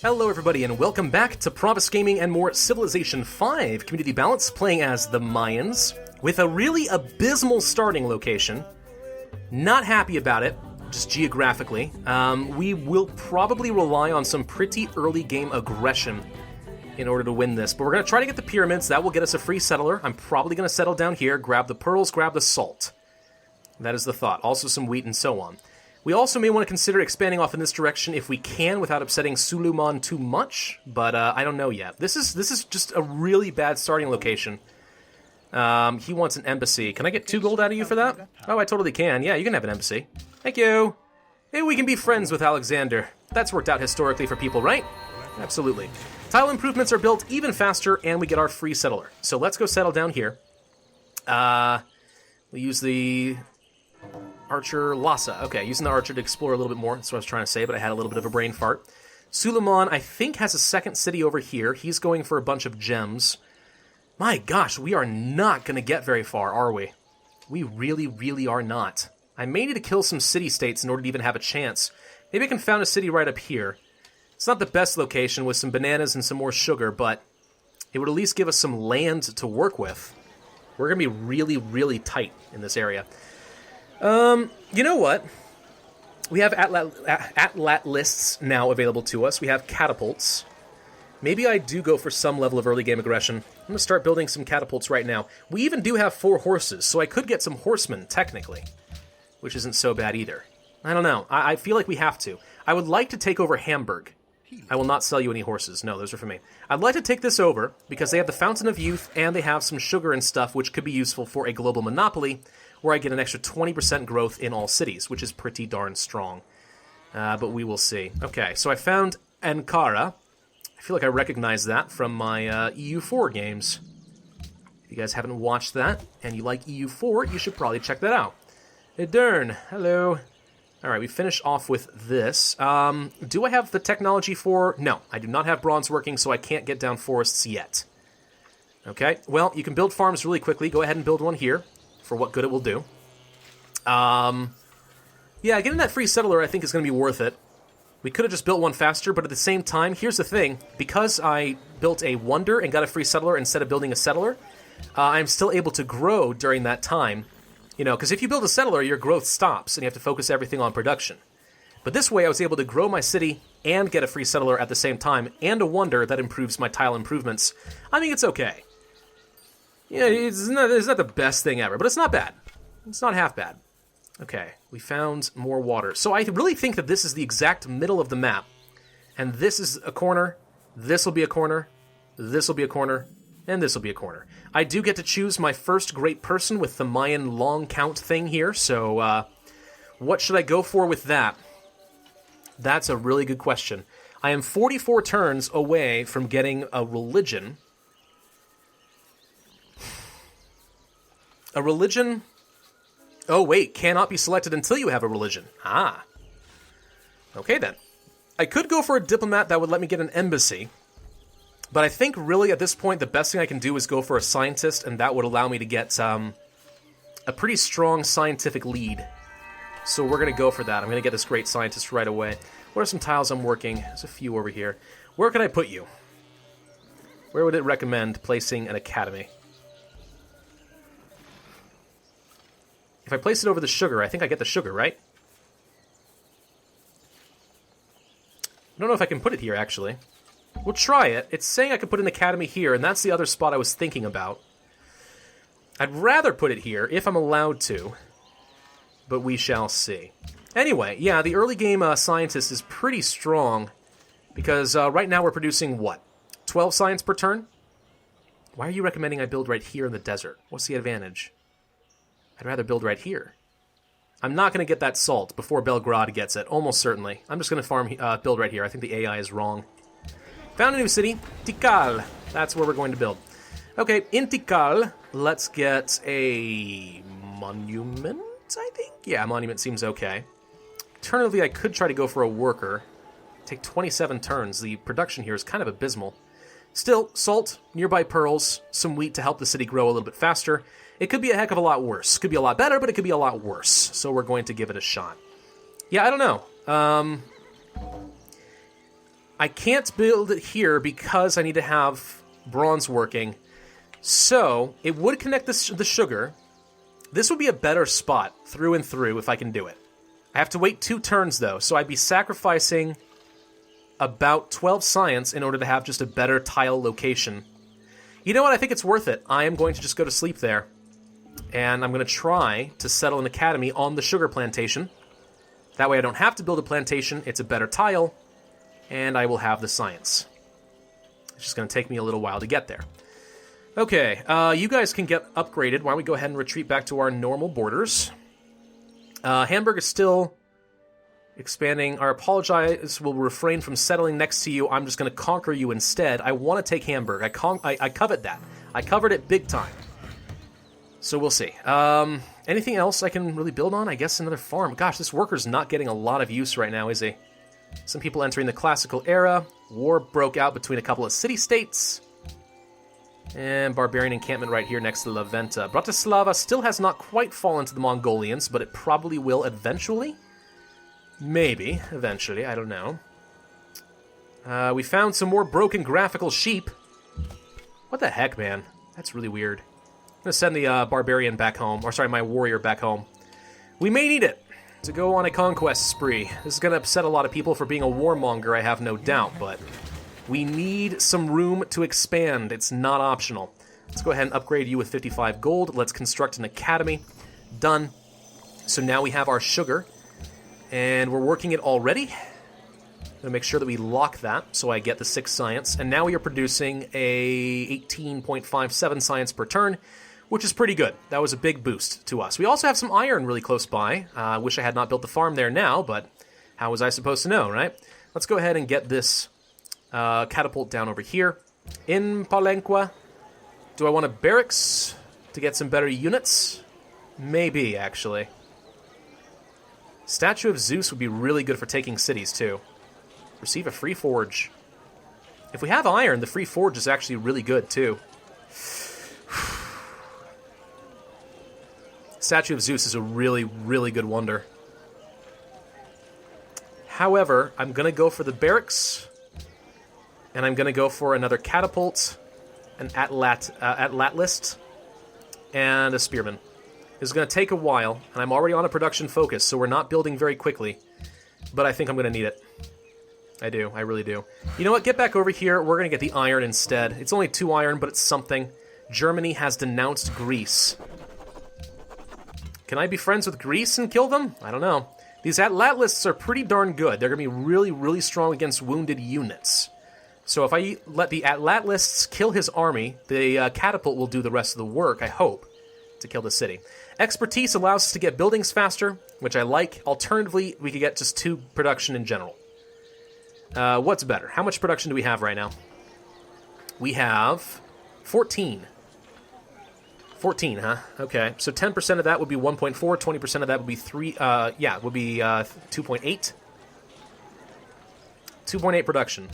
Hello everybody and welcome back to Pravus Gaming and more Civilization 5 Community Balance, playing as the Mayans, with a really abysmal starting location. Not happy about it, just geographically. We will probably rely on some pretty early game aggression in order to win this, but we're going to try to get the pyramids. That will get us a free settler. I'm probably going to settle down here, grab the pearls, grab the salt. That is the thought. Also some wheat and so on. We also may want to consider expanding off in this direction if we can without upsetting Suleiman too much, but I don't know yet. This is just a really bad starting location. He wants an embassy. Can I get 2 gold out of you for that? Oh, I totally can. Yeah, you can have an embassy. Thank you. Hey, we can be friends with Alexander. That's worked out historically for people, right? Absolutely. Tile improvements are built even faster, and we get our free settler. So let's go settle down here. We use the Archer Lhasa. Okay, using the Archer to explore a little bit more. That's what I was trying to say, but I had a little bit of a brain fart. Suleiman, I think, has a second city over here. He's going for a bunch of gems. My gosh, we are not going to get very far, are we? We really, really are not. I may need to kill some city-states in order to even have a chance. Maybe I can found a city right up here. It's not the best location with some bananas and some more sugar, but it would at least give us some land to work with. We're going to be really, really tight in this area. You know what? We have atlat lists now available to us. We have catapults. Maybe I do go for some level of early game aggression. I'm going to start building some catapults right now. We even do have 4 horses, so I could get some horsemen, technically. Which isn't so bad either. I don't know. I feel like we have to. I would like to take over Hamburg. I will not sell you any horses. No, those are for me. I'd like to take this over, because they have the Fountain of Youth, and they have some sugar and stuff, which could be useful for a global monopoly, where I get an extra 20% growth in all cities, which is pretty darn strong. But we will see. Okay, so I found Ankara. I feel like I recognize that from my EU4 games. If you guys haven't watched that, and you like EU4, you should probably check that out. Edern, hello. Alright, we finish off with this. Do I have the technology for... No, I do not have bronze working, so I can't get down forests yet. Okay, well, you can build farms really quickly. Go ahead and build one here, for what good it will do. Yeah, getting that free settler I think is going to be worth it. We could have just built one faster, but at the same time, here's the thing. Because I built a wonder and got a free settler instead of building a settler, I'm still able to grow during that time. You know, because if you build a settler, your growth stops, and you have to focus everything on production. But this way, I was able to grow my city and get a free settler at the same time, and a wonder that improves my tile improvements. I mean, it's okay. Yeah, it's not the best thing ever, but it's not bad. It's not half bad. Okay, we found more water. So I really think that this is the exact middle of the map. And this is a corner, this will be a corner, this will be a corner, and this will be a corner. I do get to choose my first great person with the Mayan long count thing here, so what should I go for with that? That's a really good question. I am 44 turns away from getting a religion. A religion... Oh, wait, cannot be selected until you have a religion. Ah. Okay, then. I could go for a diplomat that would let me get an embassy, but I think really at this point the best thing I can do is go for a scientist, and that would allow me to get a pretty strong scientific lead. So we're going to go for that. I'm going to get this great scientist right away. What are some tiles I'm working? There's a few over here. Where can I put you? Where would it recommend placing an academy? If I place it over the sugar, I think I get the sugar, right? I don't know if I can put it here, actually. We'll try it. It's saying I could put an academy here, and that's the other spot I was thinking about. I'd rather put it here, if I'm allowed to. But we shall see. Anyway, yeah, the early game scientist is pretty strong. Because right now we're producing, what? 12 science per turn? Why are you recommending I build right here in the desert? What's the advantage? I'd rather build right here. I'm not going to get that salt before Belgrade gets it, almost certainly. I'm just going to build right here. I think the AI is wrong. Found a new city, Tikal. That's where we're going to build. Okay, in Tikal, let's get a monument, I think? Yeah, monument seems okay. Alternatively, I could try to go for a worker. Take 27 turns. The production here is kind of abysmal. Still, salt, nearby pearls, some wheat to help the city grow a little bit faster. It could be a heck of a lot worse. Could be a lot better, but it could be a lot worse. So we're going to give it a shot. Yeah, I don't know. I can't build it here because I need to have bronze working. So, it would connect the sugar. This would be a better spot through and through if I can do it. I have to wait 2 turns, though, so I'd be sacrificing about 12 science in order to have just a better tile location. You know what? I think it's worth it. I am going to just go to sleep there. And I'm going to try to settle an academy on the sugar plantation. That way I don't have to build a plantation. It's a better tile. And I will have the science. It's just going to take me a little while to get there. Okay, you guys can get upgraded. Why don't we go ahead and retreat back to our normal borders. Hamburg is still expanding. I apologize, will refrain from settling next to you. I'm just going to conquer you instead. I want to take Hamburg. I covet that. I covered it big time. So we'll see. Anything else I can really build on? I guess another farm. Gosh, this worker's not getting a lot of use right now, is he? Some people entering the classical era. War broke out between a couple of city-states. And barbarian encampment right here next to La Venta. Bratislava still has not quite fallen to the Mongolians, but it probably will eventually. Maybe, eventually, I don't know. We found some more broken graphical sheep. What the heck, man? That's really weird. I'm gonna send the barbarian back home, or sorry, my warrior back home. We may need it to go on a conquest spree. This is gonna upset a lot of people for being a warmonger, I have no doubt, but we need some room to expand. It's not optional. Let's go ahead and upgrade you with 55 gold. Let's construct an academy. Done. So now we have our sugar, and we're working it already. I'm gonna make sure that we lock that so I get the 6 science. And now we are producing a 18.57 science per turn, which is pretty good. That was a big boost to us. We also have some iron really close by. I wish I had not built the farm there now, but how was I supposed to know, right? Let's go ahead and get this catapult down over here. In Palenque, do I want a barracks to get some better units? Maybe, actually. Statue of Zeus would be really good for taking cities, too. Receive a free forge. If we have iron, the free forge is actually really good, too. Statue of Zeus is a really, really good wonder. However, I'm going to go for the barracks, and I'm going to go for another catapult, an atlatist, and a spearman. This is going to take a while, and I'm already on a production focus, so we're not building very quickly, but I think I'm going to need it. I do. I really do. You know what? Get back over here. We're going to get the iron instead. It's only 2 iron, but it's something. Germany has denounced Greece. Can I be friends with Greece and kill them? I don't know. These Atlatlists are pretty darn good. They're going to be really, really strong against wounded units. So if I let the Atlatlists kill his army, the catapult will do the rest of the work, I hope, to kill the city. Expertise allows us to get buildings faster, which I like. Alternatively, we could get just 2 production in general. What's better? How much production do we have right now? We have 14. 14, huh? Okay, so 10% of that would be 1.4, 20% of that would be 2.8. 2.8 production.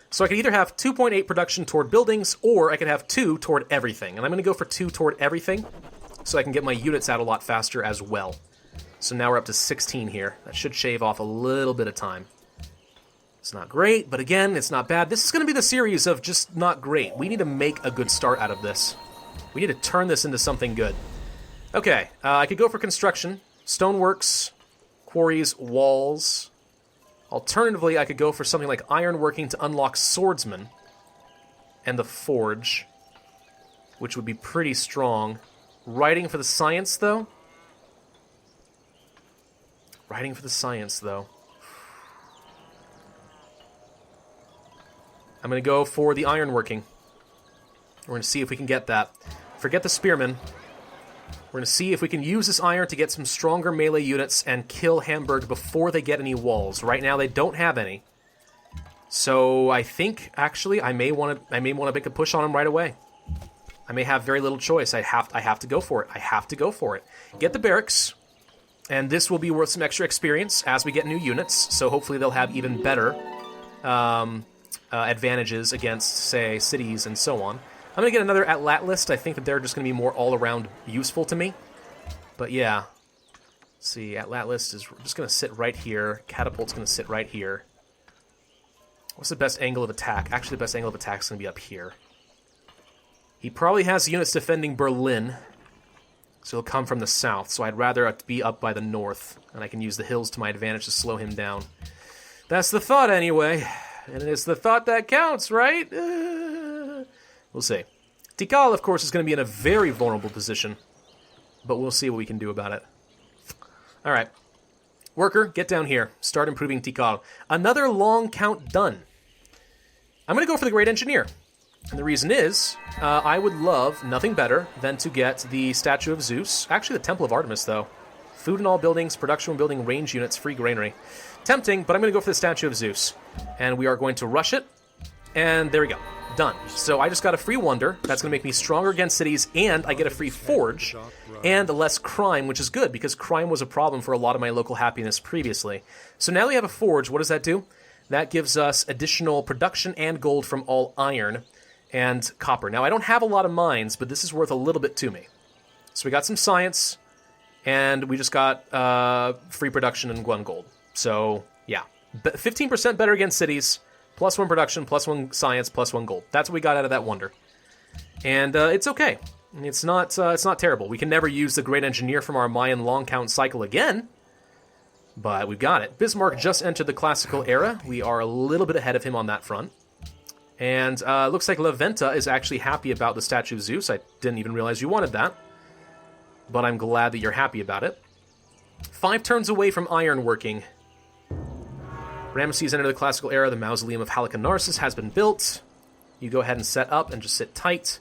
So I could either have 2.8 production toward buildings, or I could have 2 toward everything. And I'm going to go for 2 toward everything, so I can get my units out a lot faster as well. So now we're up to 16 here. That should shave off a little bit of time. It's not great, but again, it's not bad. This is going to be the series of just not great. We need to make a good start out of this. We need to turn this into something good. Okay, I could go for construction. Stoneworks, quarries, walls. Alternatively, I could go for something like ironworking to unlock swordsman and the forge, which would be pretty strong. Writing for the science, though? Writing for the science, though. I'm going to go for the ironworking. We're going to see if we can get that. Forget the spearmen. We're going to see if we can use this iron to get some stronger melee units and kill Hamburg before they get any walls. Right now, they don't have any. So I think, actually, I may want to make a push on them right away. I may have very little choice. I have to go for it. I have to go for it. Get the barracks, and this will be worth some extra experience as we get new units. So hopefully they'll have even better advantages against, say, cities and so on. I'm going to get another Atlatist. I think that they're just going to be more all-around useful to me. But yeah. Let's see, Atlatist is just going to sit right here. Catapult's going to sit right here. What's the best angle of attack? Actually, the best angle of attack is going to be up here. He probably has units defending Berlin, so he'll come from the south. So I'd rather be up by the north, and I can use the hills to my advantage to slow him down. That's the thought, anyway. And it's the thought that counts, right? We'll see. Tikal, of course, is going to be in a very vulnerable position, but we'll see what we can do about it. All right. Worker, get down here. Start improving Tikal. Another long count done. I'm going to go for the Great Engineer. And the reason is, I would love nothing better than to get the Statue of Zeus. Actually, the Temple of Artemis, though. Food in all buildings, production building, range units, free granary. Tempting, but I'm going to go for the Statue of Zeus. And we are going to rush it. And there we go. Done. So I just got a free wonder. That's going to make me stronger against cities, and I get a free forge, and less crime, which is good, because crime was a problem for a lot of my local happiness previously. So now we have a forge. What does that do? That gives us additional production and gold from all iron and copper. Now, I don't have a lot of mines, but this is worth a little bit to me. So we got some science, and we just got free production and 1 gold. So, yeah. 15% better against cities, plus 1 production, plus 1 science, plus 1 gold. That's what we got out of that wonder. And it's okay. It's not terrible. We can never use the Great Engineer from our Mayan long count cycle again, but we've got it. Bismarck just entered the classical era. We are a little bit ahead of him on that front. And looks like La Venta is actually happy about the Statue of Zeus. I didn't even realize you wanted that, but I'm glad that you're happy about it. 5 turns away from ironworking. Ramesses entered the classical era. The mausoleum of Halicarnassus has been built. You go ahead and set up and just sit tight.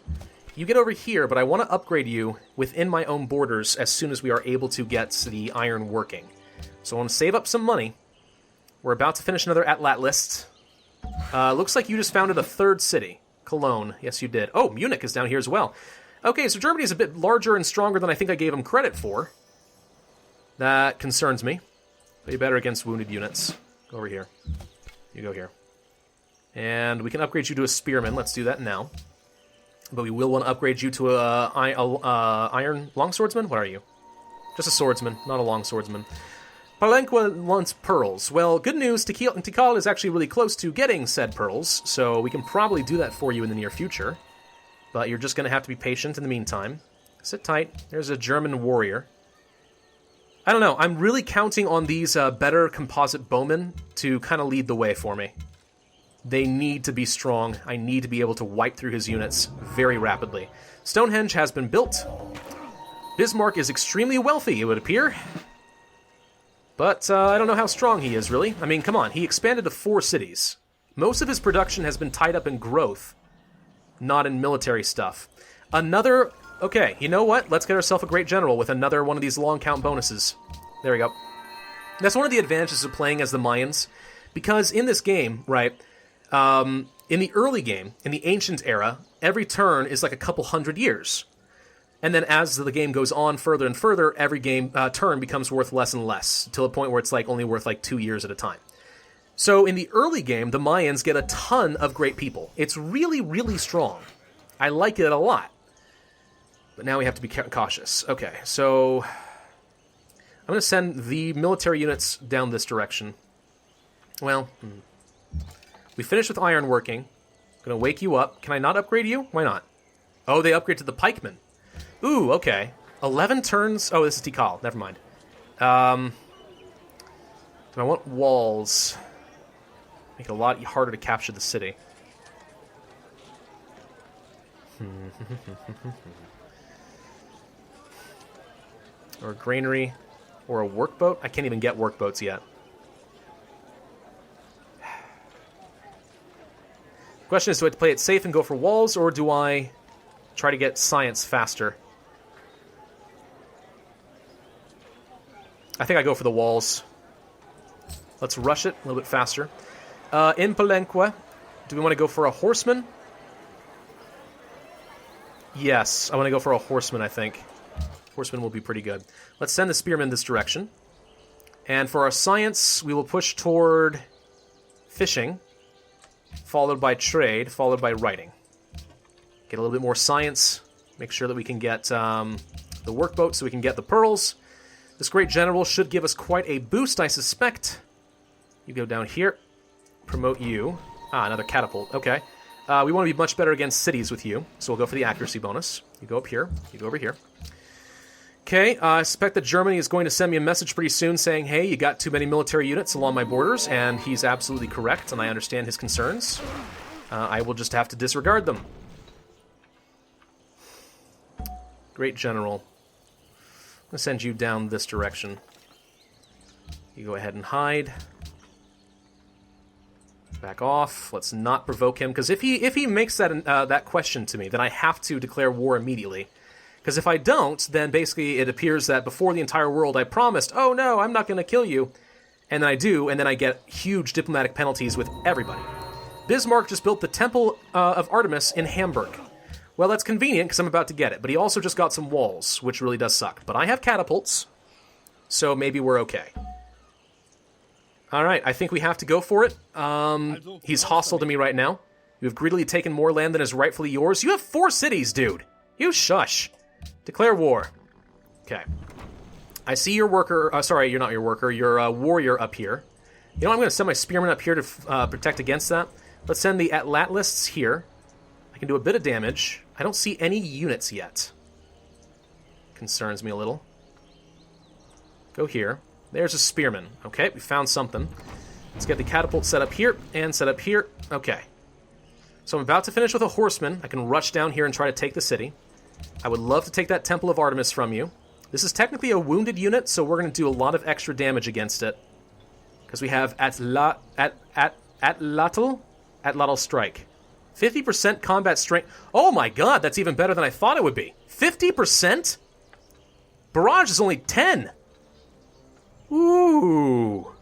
You get over here, but I want to upgrade you within my own borders as soon as we are able to get the iron working. So I want to save up some money. We're about to finish another Atlat list. Looks like you just founded a 3rd city. Cologne. Yes, you did. Oh, Munich is down here as well. Okay, so Germany is a bit larger and stronger than I think I gave them credit for. That concerns me. Be better against wounded units. Go over here. You go here. And we can upgrade you to a spearman. Let's do that now. But we will want to upgrade you to a iron longswordsman? What are you? Just a swordsman, not a longswordsman. Palenque wants pearls. Well, good news, Tikal is actually really close to getting said pearls, so we can probably do that for you in the near future. But you're just going to have to be patient in the meantime. Sit tight. There's a German warrior. I don't know. I'm really counting on these better composite bowmen to kind of lead the way for me. They need to be strong. I need to be able to wipe through his units very rapidly. Stonehenge has been built. Bismarck is extremely wealthy, it would appear. But I don't know how strong he is, really. I mean, come on. He expanded to 4 cities. Most of his production has been tied up in growth, not in military stuff. Another... Okay, you know what? Let's get ourselves a great general with another one of these long count bonuses. There we go. That's one of the advantages of playing as the Mayans. Because in this game, right, in the early game, in the ancient era, every turn is like a couple hundred years. And then as the game goes on further and further, every turn becomes worth less and less, till a point where it's like only worth like 2 years at a time. So in the early game, the Mayans get a ton of great people. It's really, really strong. I like it a lot. But now we have to be cautious. Okay, so I'm going to send the military units down this direction. Well, we finished with ironworking. I'm going to wake you up. Can I not upgrade you? Why not? Oh, they upgrade to the pikemen. Ooh, okay. 11 turns. Oh, this is Tikal. Never mind. Do I want walls? Make it a lot harder to capture the city. Or a granary. Or a workboat. I can't even get workboats yet. The question is, do I play it safe and go for walls, or do I try to get science faster? I think I go for the walls. Let's rush it a little bit faster. In Palenque, do we want to go for a horseman? Yes, I want to go for a horseman, I think. Horseman will be pretty good. Let's send the spearmen this direction. And for our science, we will push toward fishing, followed by trade, followed by writing. Get a little bit more science. Make sure that we can get the workboat so we can get the pearls. This great general should give us quite a boost, I suspect. You go down here. Promote you. Ah, another catapult. Okay. We want to be much better against cities with you, so we'll go for the accuracy bonus. You go up here. You go over here. Okay, I suspect that Germany is going to send me a message pretty soon saying, hey, you got too many military units along my borders, and he's absolutely correct, and I understand his concerns. I will just have to disregard them. Great General. I'm going to send you down this direction. You go ahead and hide. Back off. Let's not provoke him, because if he makes that question to me, then I have to declare war immediately. Because if I don't, then basically it appears that before the entire world I promised, oh no, I'm not going to kill you. And then I do, and then I get huge diplomatic penalties with everybody. Bismarck just built the Temple of Artemis in Hamburg. Well, that's convenient because I'm about to get it, but he also just got some walls, which really does suck. But I have catapults, so maybe we're okay. Alright, I think we have to go for it. He's hostile to me right now. You have greedily taken more land than is rightfully yours. You have 4 cities, dude! You shush! Declare war. Okay. I see your worker... sorry, you're not your worker. Your warrior up here. You know, I'm going to send my spearmen up here to protect against that. Let's send the Atlatlists here. I can do a bit of damage. I don't see any units yet. Concerns me a little. Go here. There's a spearman. Okay, we found something. Let's get the catapult set up here and set up here. Okay. So I'm about to finish with a horseman. I can rush down here and try to take the city. I would love to take that Temple of Artemis from you. This is technically a wounded unit, so we're going to do a lot of extra damage against it. Because we have Atlatl Strike. 50% combat strength. Oh my god, that's even better than I thought it would be. 50%? Barrage is only 10. Ooh.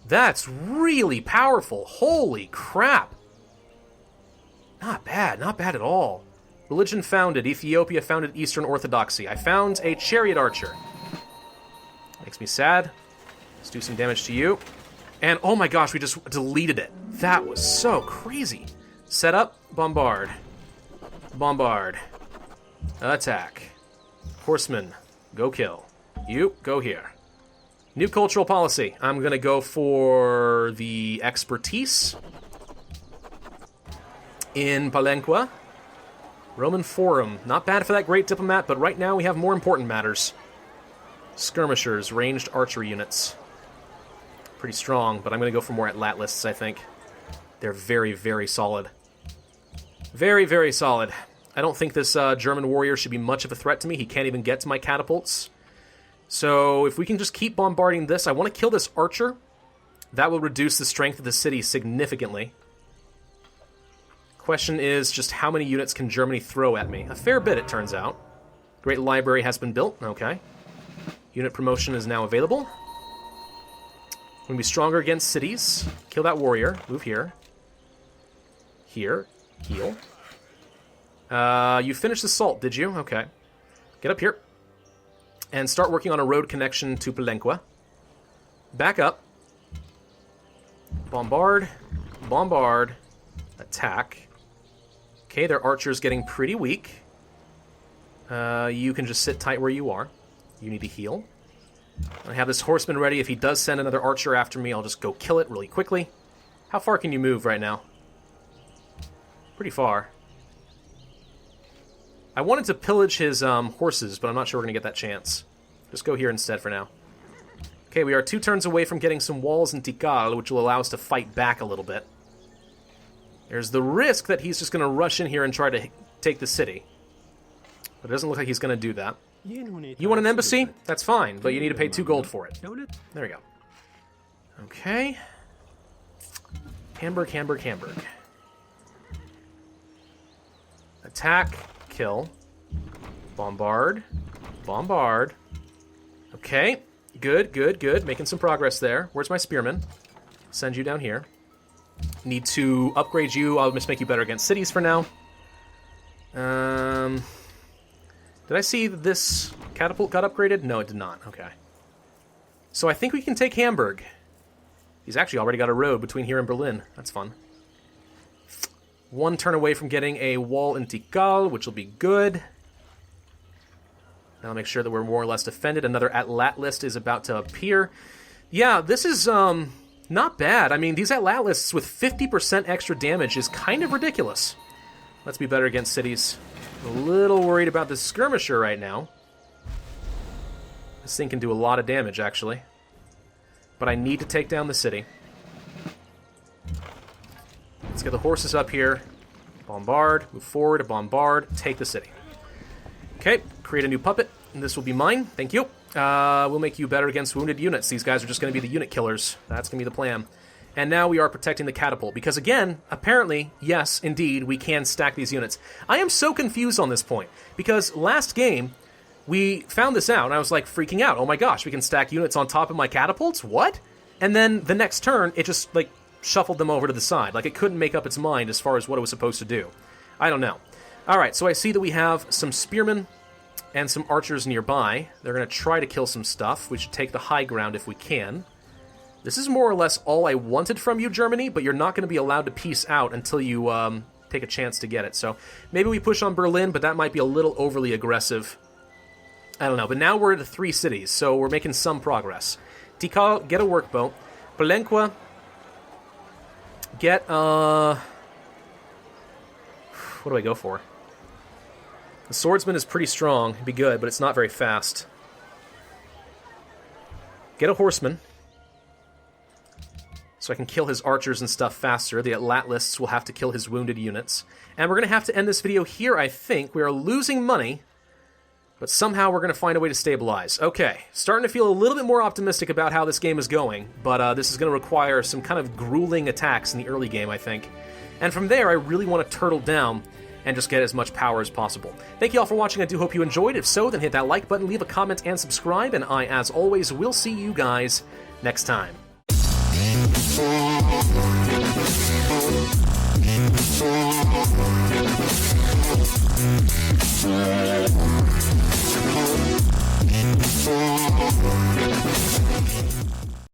That's really powerful. Holy crap. Not bad at all. Religion founded. Ethiopia founded Eastern Orthodoxy. I found a chariot archer. Makes me sad. Let's do some damage to you. And oh my gosh, we just deleted it. That was so crazy. Set up, bombard. Bombard. Attack. Horseman, go kill. You, go here. New cultural policy. I'm going to go for the expertise in Palenque. Roman Forum. Not bad for that great diplomat, but right now we have more important matters. Skirmishers, ranged archery units. Pretty strong, but I'm going to go for more Atlatlists, I think. They're very, very solid. Very, very solid. I don't think this German warrior should be much of a threat to me. He can't even get to my catapults. So if we can just keep bombarding this, I want to kill this archer. That will reduce the strength of the city significantly. Question is just how many units can Germany throw at me? A fair bit, it turns out. Great library has been built. Okay. Unit promotion is now available. We're going to be stronger against cities. Kill that warrior. Move here. Here. Heal. You finished the salt, did you? Okay. Get up here. And start working on a road connection to Palenque. Back up. Bombard. Bombard. Attack. Okay, their archer's getting pretty weak. You can just sit tight where you are. You need to heal. I have this horseman ready. If he does send another archer after me, I'll just go kill it really quickly. How far can you move right now? Pretty far. I wanted to pillage his horses, but I'm not sure we're going to get that chance. Just go here instead for now. Okay, we are 2 turns away from getting some walls in Tikal, which will allow us to fight back a little bit. There's the risk that he's just going to rush in here and try to take the city. But it doesn't look like he's going to do that. You want an embassy? That's fine, but you need to pay 2 gold for it. There we go. Okay. Hamburg, Hamburg, Hamburg. Attack, kill. Bombard. Bombard. Okay. Good, good, good. Making some progress there. Where's my spearman? Send you down here. Need to upgrade you. I'll just make you better against cities for now. Did I see that this catapult got upgraded? No, it did not. Okay. So I think we can take Hamburg. He's actually already got a road between here and Berlin. That's fun. 1 turn away from getting a wall in Tikal, which will be good. Now I'll make sure that we're more or less defended. Another Atlatlist is about to appear. Yeah, this is Not bad. I mean, these Atlatlists with 50% extra damage is kind of ridiculous. Let's be better against cities. A little worried about the skirmisher right now. This thing can do a lot of damage, actually. But I need to take down the city. Let's get the horses up here. Bombard, move forward, bombard, take the city. Okay, create a new puppet, and this will be mine. Thank you. We'll make you better against wounded units. These guys are just going to be the unit killers. That's going to be the plan. And now we are protecting the catapult, because again, apparently, yes, indeed, we can stack these units. I am so confused on this point, because last game, we found this out, and I was like freaking out. Oh my gosh, we can stack units on top of my catapults? What? And then the next turn, it just, like, shuffled them over to the side. Like, it couldn't make up its mind as far as what it was supposed to do. I don't know. Alright, so I see that we have some spearmen and some archers nearby. They're going to try to kill some stuff. We should take the high ground if we can. This is more or less all I wanted from you, Germany, but you're not going to be allowed to peace out until you take a chance to get it. So maybe we push on Berlin, but that might be a little overly aggressive. I don't know, but now we're at 3 cities, so we're making some progress. Tikal, get a workboat. Palenque, get, what do I go for? The swordsman is pretty strong. It'd be good, but it's not very fast. Get a horseman, so I can kill his archers and stuff faster. The Atlatlists will have to kill his wounded units. And we're going to have to end this video here, I think. We are losing money, but somehow we're going to find a way to stabilize. Okay, starting to feel a little bit more optimistic about how this game is going, but this is going to require some kind of grueling attacks in the early game, I think. And from there, I really want to turtle down and just get as much power as possible. Thank you all for watching. I do hope you enjoyed. If so, then hit that like button, leave a comment, and subscribe. And I, as always, will see you guys next time.